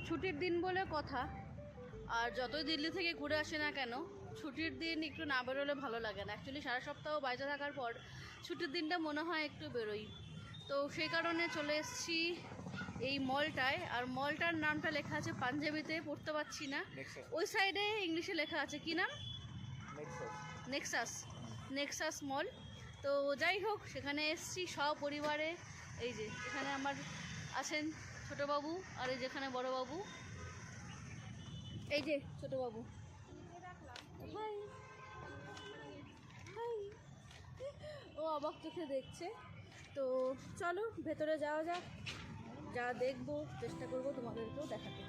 ছুটির দিন বলে কথা, আর যতই দিল্লি থেকে ঘুরে আসে না কেন ছুটির দিন একটু না বেরোলে ভালো লাগে না। অ্যাকচুয়ালি সারা সপ্তাহ বাইরে থাকার পর ছুটির দিনটা মনে হয় একটু বেরোই। তো সেই কারণে চলে এসেছি এই মলটায়। আর মলটার নামটা লেখা আছে পাঞ্জাবিতে, পড়তে পারছি না। ওই সাইডে ইংলিশে লেখা আছে, কি নাম? নেক্সাস। নেক্সাস মল। তো যাই হোক, সেখানে এসেছি সপরিবারে। এই যে এখানে আমার আছেন ছোটবাবু, আর এই যেখানে বড়বাবু, এই যে ছোটবাবু। হাই হাই, ও অবাক চোখে দেখছে। তো চলো ভেতরে যাওয়া যাক, যা দেখবো চেষ্টা করবো তোমাদেরকেও দেখাতে।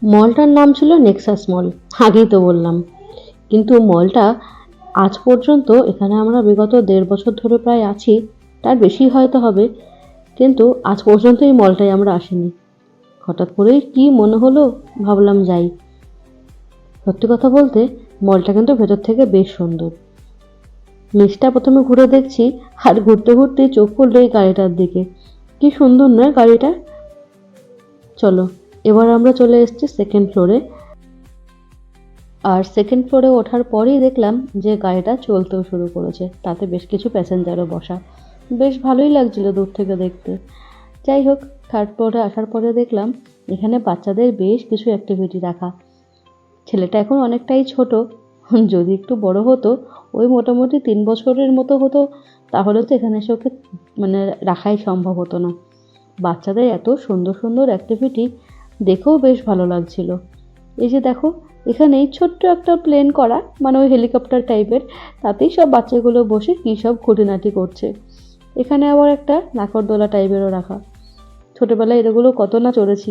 মলটার নাম ছিল নেক্সাস মল, আগেই তো বললাম। কিন্তু মলটা আজ পর্যন্ত, এখানে আমরা বিগত 1.5 বছর ধরে প্রায় আছি, তার বেশি হয়তো হবে, কিন্তু আজ পর্যন্ত এই মলটায় আমরা আসিনি। হঠাৎ করেই কি মনে হলো, ভাবলাম যাই। সত্যি কথা বলতে মলটা কিন্তু ভেতর থেকে বেশ সুন্দর। নিচটা প্রথমে ঘুরে দেখছি, আর ঘুরতে ঘুরতে চোখ পড়লো এই গাড়িটার দিকে। কি সুন্দর নয় গাড়িটা? চলো, এবার আমরা চলে এসেছি সেকেন্ড ফ্লোরে। আর সেকেন্ড ফ্লোরে ওঠার পরেই দেখলাম যে গাড়িটা চলতেও শুরু করেছে, তাতে বেশ কিছু প্যাসেঞ্জারও বসা। বেশ ভালোই লাগছিল দূর থেকে দেখতে। যাই হোক, থার্ড ফ্লোরে আসার পরে দেখলাম এখানে বাচ্চাদের বেশ কিছু অ্যাক্টিভিটি রাখা। ছেলেটা এখন অনেকটাই ছোট, যদি একটু বড় হতো, ওই মোটামুটি 3 বছরের মতো হতো, তাহলে তো এখানে এসে ওকে মানে রাখাই সম্ভব হতো না। বাচ্চাদের এত সুন্দর সুন্দর অ্যাক্টিভিটি দেখেও বেশ ভালো লাগছিল। এই যে দেখো, এখানেই ছোট্ট একটা প্লেন করা, মানে ওই হেলিকপ্টার টাইপের, তাতেই সব বাচ্চাগুলো বসে কী সব খুঁটিনাটি করছে। এখানে আবার একটা নাকরদোলা টাইপেরও রাখা, ছোটোবেলায় এগুলো কত না চড়েছি।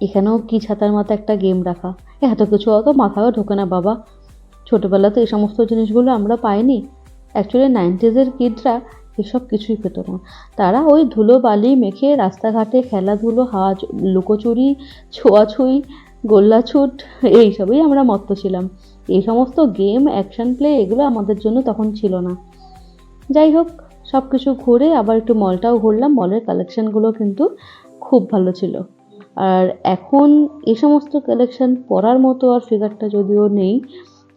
এখানেও কি ছাতার মাথা একটা গেম রাখা। এত কিছু অত মাথাও ঢোকে না বাবা, ছোটোবেলাতে এই সমস্ত জিনিসগুলো আমরা পাইনি। অ্যাকচুয়ালি 90s কিডরা এসব কিছুই পেত না। তারা ওই ধুলো বালি মেখে রাস্তাঘাটে খেলাধুলো, লুকোচুরি, ছোঁয়াছুঁই, গোল্লাছুট, এইসবই আমরা মত্ত ছিলাম। এই সমস্ত গেম, অ্যাকশন প্লে, এগুলো আমাদের জন্য তখন ছিল না। যাই হোক, সব কিছু ঘুরে আবার একটু মলটাও ঘুরলাম। মলের কালেকশানগুলো কিন্তু খুব ভালো ছিল। আর এখন এই সমস্ত কালেকশান পরার মতো আর ফিগারটা যদিও নেই,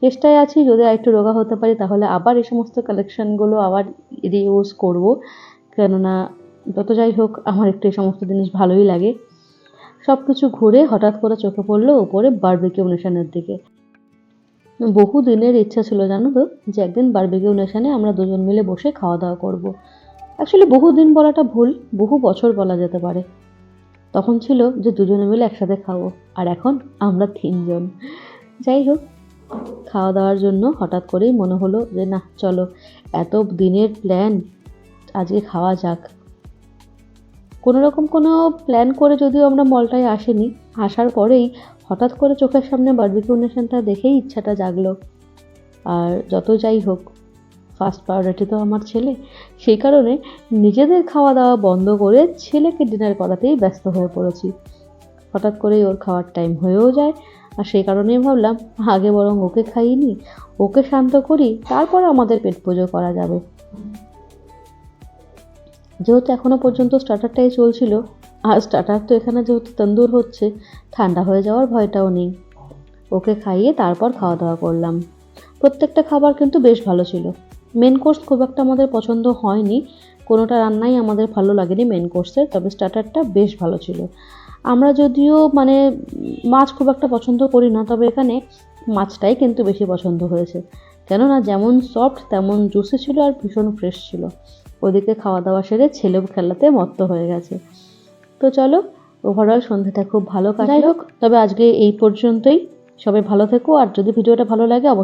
চেষ্টায় আছি যদি একটু রোগা হতে পারি তাহলে আবার এই সমস্ত কালেকশানগুলো আবার রিইউজ করব, কেননা যত যাই হোক আমার একটু এই সমস্ত জিনিস ভালোই লাগে। সব কিছু ঘুরে হঠাৎ করে চোখে পড়লো ওপরে বারবিকিউ নেশনের দিকে। বহু দিনের ইচ্ছা ছিল জানো তো, যে একদিন বারবিকিউ নেশনে আমরা দুজন মিলে বসে খাওয়া দাওয়া করব। অ্যাকচুয়ালি বহু দিন বলাটা ভুল, বহু বছর বলা যেতে পারে। তখন ছিল যে দুজনে মিলে একসাথে খাবো, আর এখন আমরা 3 জন। যাই হোক, খাওয়া দাওয়ার জন্য হঠাৎ করেই মনে হলো যে না চলো, এত দিনের প্ল্যান, আজকে খাওয়া যাক। কোনো প্ল্যান করে যদিও আমরা মলটায় আসিনি, আসার পরেই হঠাৎ করে চোখের সামনে বারবিকিউ নেশনটা দেখেই ইচ্ছাটা জাগলো। আর যত যাই হোক, ফার্স্ট প্রায়োরিটি তো আমার ছেলে, সেই কারণে নিজেদের খাওয়া দাওয়া বন্ধ করে ছেলেকে ডিনার করাতেই ব্যস্ত হয়ে পড়েছি। হঠাৎ করেই ওর খাওয়ার টাইম হয়েও যায়, আর সেই কারণেই ভাবলাম আগে বরং ওকে খাইয়ে, ওকে শান্ত করি, তারপর আমাদের পেট পুজো করা যাবে। যেহেতু এখনও পর্যন্ত স্টার্টারটাই চলছিল, আর স্টার্টার তো এখানে যেহেতু তন্দুর হচ্ছে, ঠান্ডা হয়ে যাওয়ার ভয়টাও নেই। ওকে খাইয়ে তারপর খাওয়া দাওয়া করলাম। প্রত্যেকটা খাবার কিন্তু বেশ ভালো ছিল। মেন কোর্স খুব একটা আমাদের পছন্দ হয়নি, কোনোটা রান্নাই আমাদের ভালো লাগেনি মেন কোর্সের, তবে স্টার্টারটা বেশ ভালো ছিল। আমরা যদিও মানে মাছ খুব একটা পছন্দ করি না, তবে এখানে মাছটাই কিন্তু বেশি পছন্দ হয়েছে, কেননা যেমন সফট তেমন জুসি ছিল আর ভীষণ ফ্রেশ ছিল। ওদিকে খাওয়া দাওয়া সেরে ছেলেও খেলাতে মত্ত হয়ে গেছে। তো চলো, ওভারঅল সন্ধ্যাটা খুব ভালো কাটলো। যাই হোক, তবে আজকে এই পর্যন্তই। সবাই ভালো থেকো, আর যদি ভিডিওটা ভালো লাগে